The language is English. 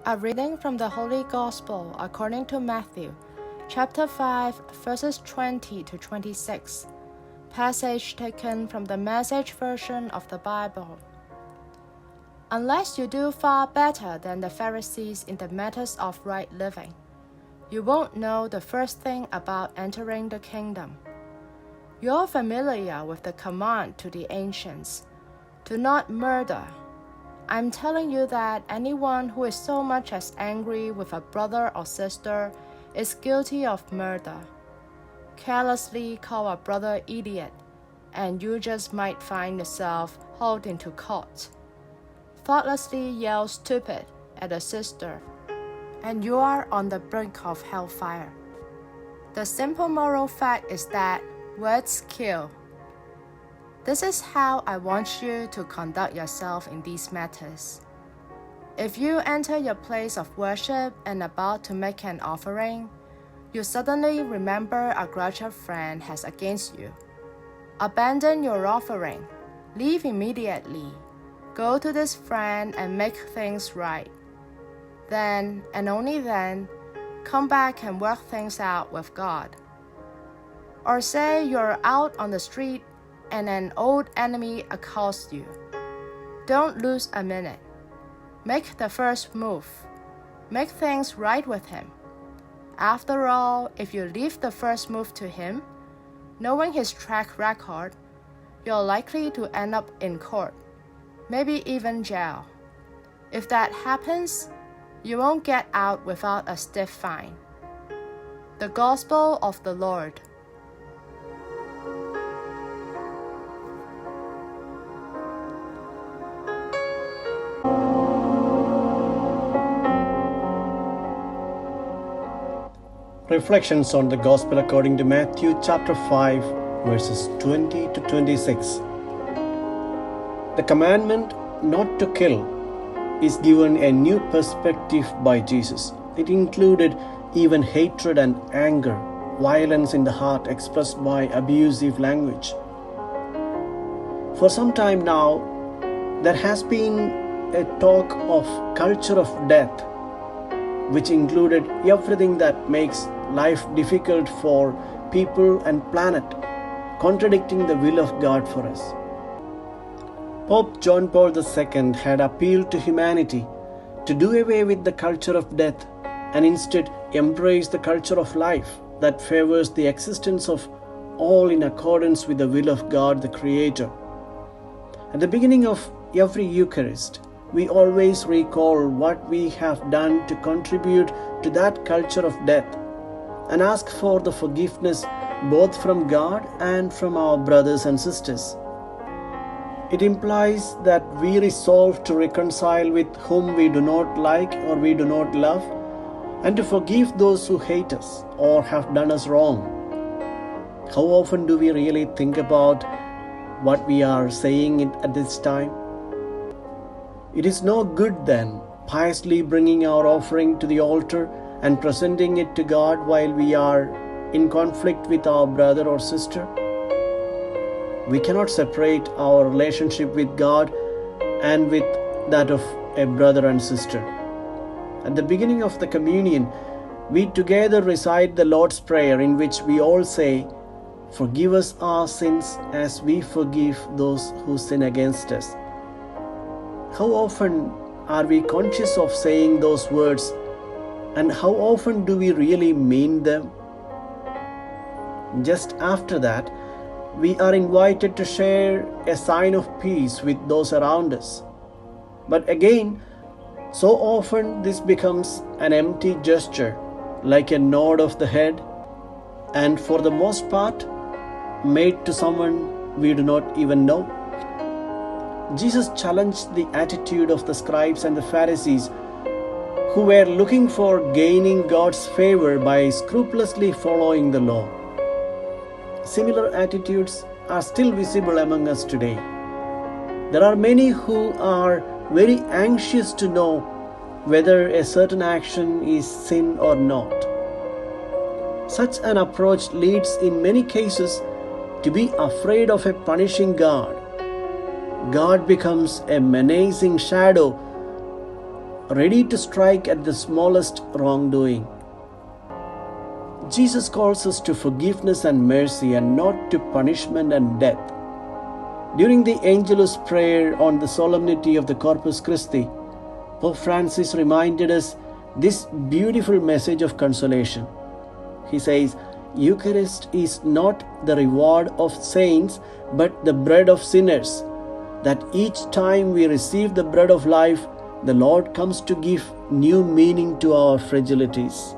A reading from the Holy Gospel according to Mathew, chapter 5, verses 20 to 26. Passage taken from the Message version of the Bible. Unless you do far better than the Pharisees in the matters of right living, you won't know the first thing about entering the kingdom. You're familiar with the command to the ancients, "Do not murder." I'm telling you that anyone who is so much as angry with a brother or sister is guilty of murder. Carelessly call a brother idiot, and you just might find yourself hauled into court. Thoughtlessly yell stupid at a sister, and you are on the brink of hellfire. The simple moral fact is that words kill. This is how I want you to conduct yourself in these matters. If you enter your place of worship and about to make an offering, you suddenly remember a grudge a friend has against you. Abandon your offering. Leave immediately. Go to this friend and make things right. Then, and only then, come back and work things out with God. Or say you're out on the street and an old enemy accosts you. Don't lose a minute. Make the first move. Make things right with him. After all, if you leave the first move to him, knowing his track record, you're likely to end up in court, maybe even jail. If that happens, you won't get out without a stiff fine. The Gospel of the Lord. Reflections on the Gospel according to Mathew chapter 5, verses 20 to 26. The commandment not to kill is given a new perspective by Jesus. It included even hatred and anger, violence in the heart expressed by abusive language. For some time now, there has been a talk of culture of death, which included everything that makes life difficult for people and planet, contradicting the will of God for us. Pope John Paul II had appealed to humanity to do away with the culture of death and instead embrace the culture of life that favors the existence of all in accordance with the will of God the Creator. At the beginning of every Eucharist, we always recall what we have done to contribute to that culture of death and ask for the forgiveness both from God and from our brothers and sisters. It implies that we resolve to reconcile with whom we do not like or we do not love, and to forgive those who hate us or have done us wrong. How often do we really think about what we are saying at this time? It is no good then piously bringing our offering to the altar and presenting it to God while we are in conflict with our brother or sister. We cannot separate our relationship with God and with that of a brother and sister. At the beginning of the communion, we together recite the Lord's Prayer, in which we all say, "Forgive us our sins as we forgive those who sin against us." How often are we conscious of saying those words, and how often do we really mean them? Just after that, we are invited to share a sign of peace with those around us. But again, so often this becomes an empty gesture, like a nod of the head, and for the most part, made to someone we do not even know. Jesus challenged the attitude of the scribes and the Pharisees, who were looking for gaining God's favor by scrupulously following the law. Similar attitudes are still visible among us today. There are many who are very anxious to know whether a certain action is sin or not. Such an approach leads in many cases to be afraid of a punishing God. God becomes a menacing shadow ready to strike at the smallest wrongdoing. Jesus calls us to forgiveness and mercy and not to punishment and death. During the Angelus prayer on the solemnity of the Corpus Christi, Pope Francis reminded us this beautiful message of consolation. He says, Eucharist is not the reward of saints, but the bread of sinners, that each time we receive the bread of life, the Lord comes to give new meaning to our fragilities.